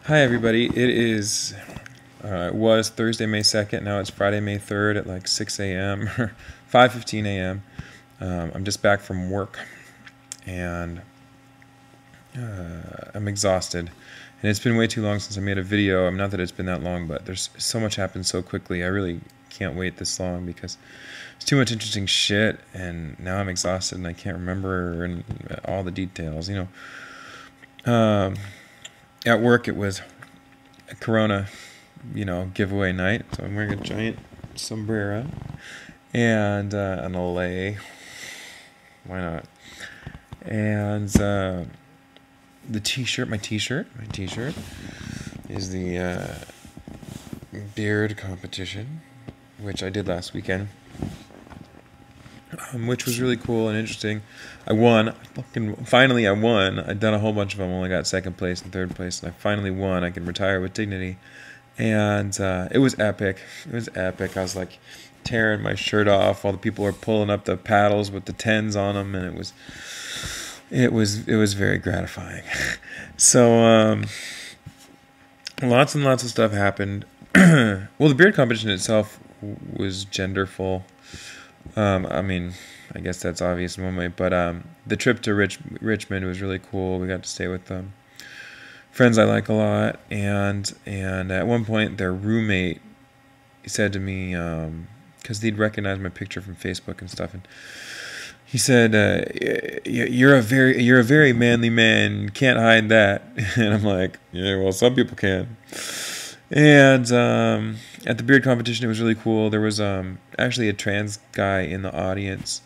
Hi everybody, it was Thursday, May 2nd, now it's Friday, May 3rd at like 6 a.m. or 5:15 a.m. I'm just back from work and I'm exhausted. And it's been way too long since I made a video. Not that it's been that long, but there's so much happened so quickly. I really can't wait this long because it's too much interesting shit, and now I'm exhausted and I can't remember all the details. At work it was a Corona, giveaway night, so I'm wearing a giant sombrero and an Olay. Why not? And the t-shirt, my t-shirt is the beard competition, which I did last weekend, which was really cool and interesting. I won. Finally I won. I'd done a whole bunch of them, only got second place and third place, and I finally won. I could retire with dignity. And it was epic. It was epic. I was like tearing my shirt off while the people were pulling up the paddles with the tens on them, and it was very gratifying. So lots and lots of stuff happened. Well, the beard competition itself was genderful. I guess that's obvious in one way, but the trip to Richmond was really cool. We got to stay with friends I like a lot, and at one point their roommate said to me, because they'd recognized my picture from Facebook and stuff, and he said, "You're a very manly man. Can't hide that." And I'm like, "Yeah, well, some people can." And at the beard competition, it was really cool. There was actually a trans guy in the audience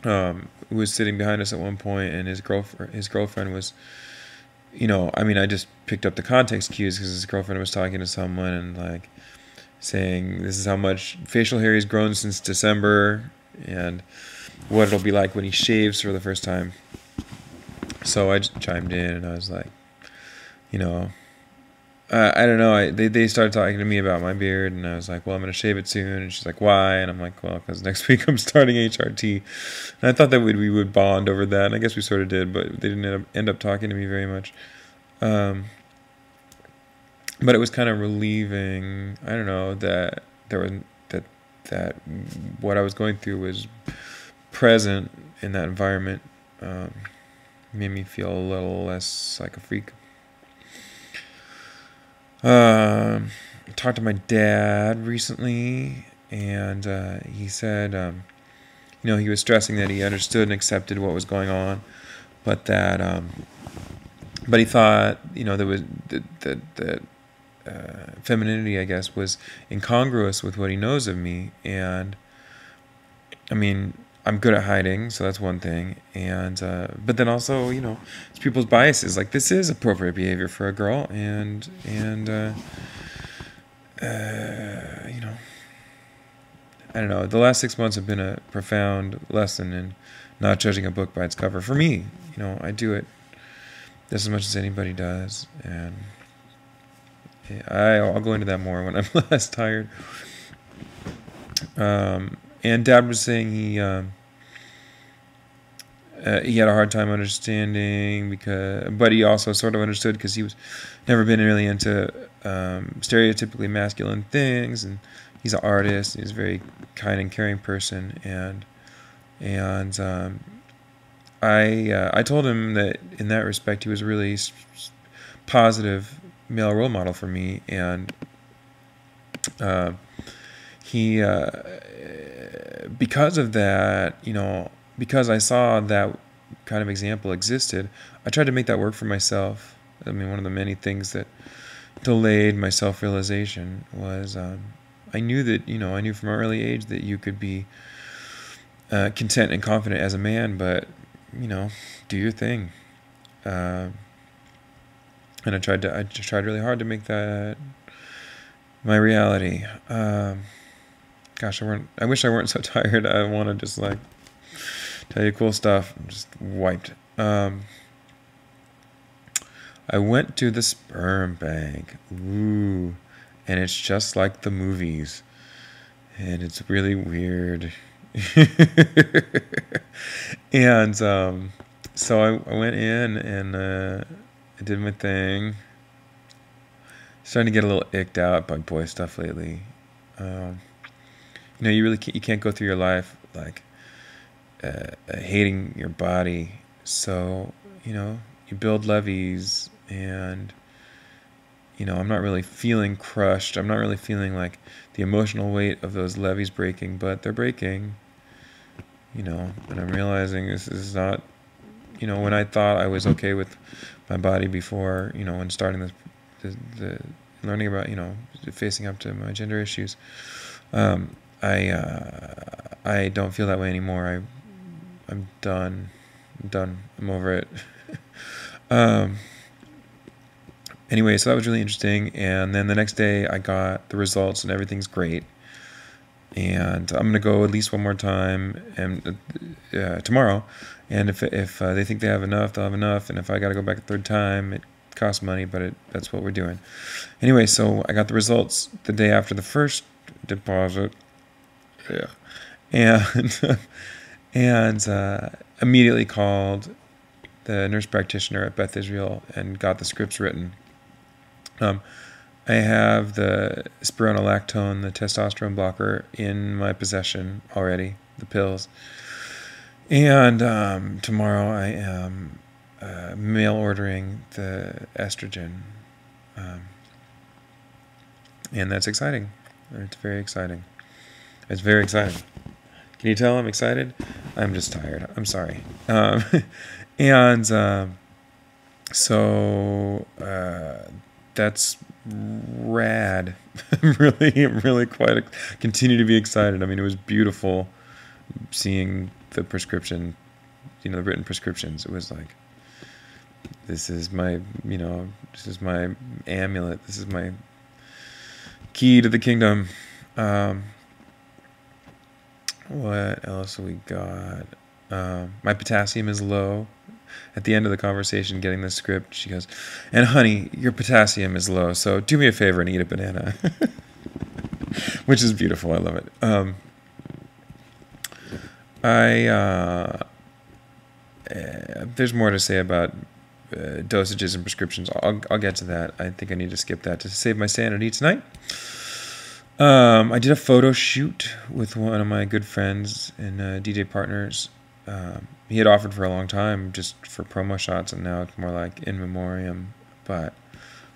who was sitting behind us at one point, and his girlfriend was, I just picked up the context cues because his girlfriend was talking to someone and like saying, "This is how much facial hair he's grown since December, and what it'll be like when he shaves for the first time." So I just chimed in and I was like, I don't know. They started talking to me about my beard, and I was like, "Well, I'm going to shave it soon." And she's like, "Why?" And I'm like, "Well, because next week I'm starting HRT." And I thought that we would bond over that, and I guess we sort of did, but they didn't end up talking to me very much. But it was kind of relieving. I don't know that there was that what I was going through was present in that environment. Made me feel a little less like a freak. Talked to my dad recently, and he said, he was stressing that he understood and accepted what was going on, but that, but he thought, there was that femininity, I guess, was incongruous with what he knows of me, and I'm good at hiding, so that's one thing, and but then also, it's people's biases. Like, this is appropriate behavior for a girl, and I don't know. The last 6 months have been a profound lesson in not judging a book by its cover. For me, I do it just as much as anybody does, and I'll go into that more when I'm less tired. And Dad was saying he had a hard time understanding but he also sort of understood because he was never been really into stereotypically masculine things, and he's an artist. He's a very kind and caring person, and I told him that in that respect he was a really positive male role model for me, and he because of that, because I saw that kind of example existed, I tried to make that work for myself. One of the many things that delayed my self-realization was I knew from an early age that you could be content and confident as a man, but do your thing. And I tried really hard to make that my reality. Gosh, I wish I weren't so tired. I want to just like tell you cool stuff. I'm just wiped. I went to the sperm bank. Ooh. And it's just like the movies. And it's really weird. And so I went in and I did my thing. starting to get a little icked out by boy stuff lately. You know, you can't go through your life like hating your body. So, you know, you build levees, and you know, I'm not really feeling crushed. I'm not really feeling like the emotional weight of those levees breaking, but they're breaking. You know, and I'm realizing this is not, you know, when I thought I was okay with my body before, you know, when starting the learning about, you know, facing up to my gender issues, I don't feel that way anymore. I'm done. I'm done. I'm over it. Anyway, so that was really interesting. And then the next day I got the results and everything's great. And I'm gonna go at least one more time and tomorrow. And if they think they have enough, they'll have enough. And if I got to go back a third time, it costs money, but that's what we're doing. Anyway, so I got the results the day after the first deposit. Yeah. And and immediately called the nurse practitioner at Beth Israel and got the scripts written. I have the spironolactone, the testosterone blocker, in my possession already, the pills. And tomorrow I am mail ordering the estrogen. And that's exciting. It's very exciting. It's very exciting. Can you tell I'm excited? I'm just tired. I'm sorry. And so that's rad. I'm really quite continue to be excited. I mean, it was beautiful seeing the prescription, you know, the written prescriptions. It was like, this is my, you know, this is my amulet. This is my key to the kingdom. What else we got? My potassium is low. At the end of the conversation, getting the script, she goes, "And honey, your potassium is low, so do me a favor and eat a banana," which is beautiful. I love it. There's more to say about dosages and prescriptions. I'll get to that. I think I need to skip that to save my sanity tonight. I did a photo shoot with one of my good friends and DJ partners. He had offered for a long time just for promo shots, and now it's more like in memoriam. But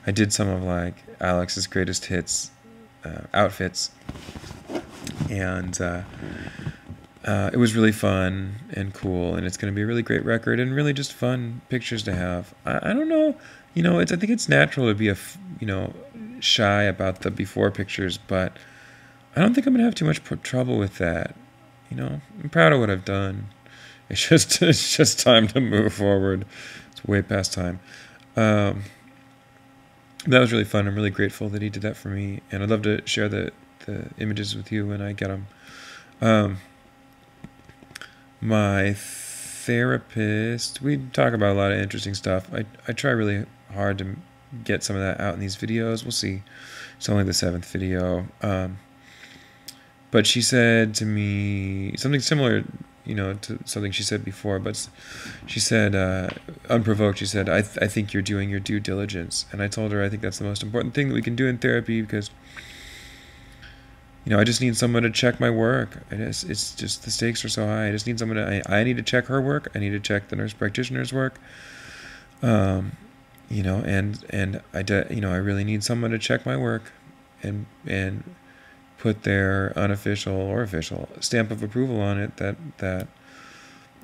I did some of like Alex's greatest hits outfits, and it was really fun and cool, and it's going to be a really great record and really just fun pictures to have. I don't know, you know, I think it's natural to be shy about the before pictures, but I don't think I'm going to have too much trouble with that. You know, I'm proud of what I've done. It's just time to move forward. It's way past time. That was really fun. I'm really grateful that he did that for me, and I'd love to share the images with you when I get them. My therapist, we talk about a lot of interesting stuff. I try really hard to get some of that out in these videos. We'll see. It's only the 7th video. But she said to me something similar, you know, to something she said before, but she said, unprovoked, she said, I think you're doing your due diligence. And I told her I think that's the most important thing that we can do in therapy, because, you know, I just need someone to check my work. It's just the stakes are so high. I just need someone to, I need to check her work. I need to check the nurse practitioner's work. You know, and I really need someone to check my work and put their unofficial or official stamp of approval on it that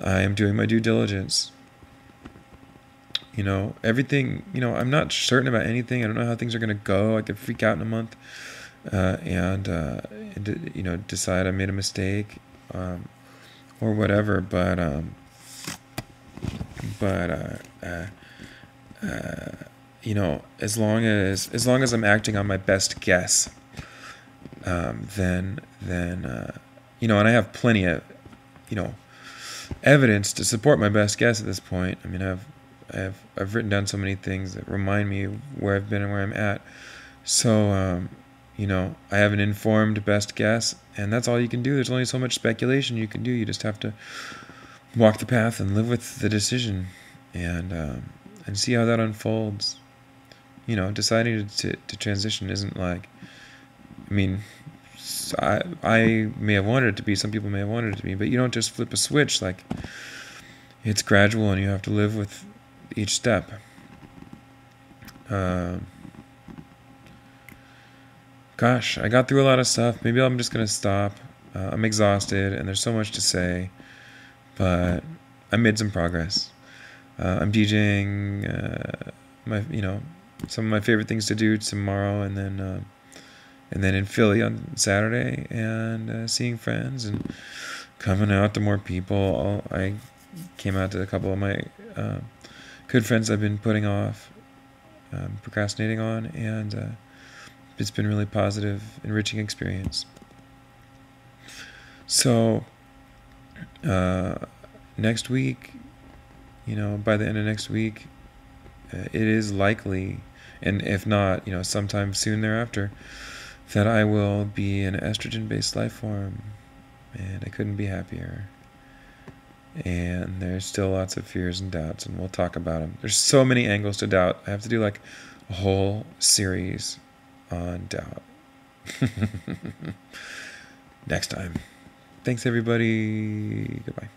I am doing my due diligence. You know, everything, you know, I'm not certain about anything. I don't know how things are going to go. I could freak out in a month and you know, decide I made a mistake or whatever. But you know, as long as I'm acting on my best guess, then you know, and I have plenty of, you know, evidence to support my best guess at this point. I mean, I've written down so many things that remind me of where I've been and where I'm at. So you know, I have an informed best guess, and that's all you can do. There's only so much speculation you can do. You just have to walk the path and live with the decision, and see how that unfolds. deciding to transition isn't like, I mean, I may have wanted it to be, some people may have wanted it to be, but you don't just flip a switch. Like, it's gradual and you have to live with each step. Gosh, I got through a lot of stuff. Maybe I'm just going to stop. I'm exhausted and there's so much to say, but I made some progress. I'm DJing some of my favorite things to do tomorrow, and then in Philly on Saturday, and seeing friends and coming out to more people. I came out to a couple of my good friends I've been putting off, procrastinating on, and it's been really positive, enriching experience. So next week, by the end of next week, it is likely, and if not, sometime soon thereafter, that I will be an estrogen-based life form, and I couldn't be happier. And there's still lots of fears and doubts, and we'll talk about them. There's so many angles to doubt. I have to do like a whole series on doubt. Next time. Thanks, everybody. Goodbye.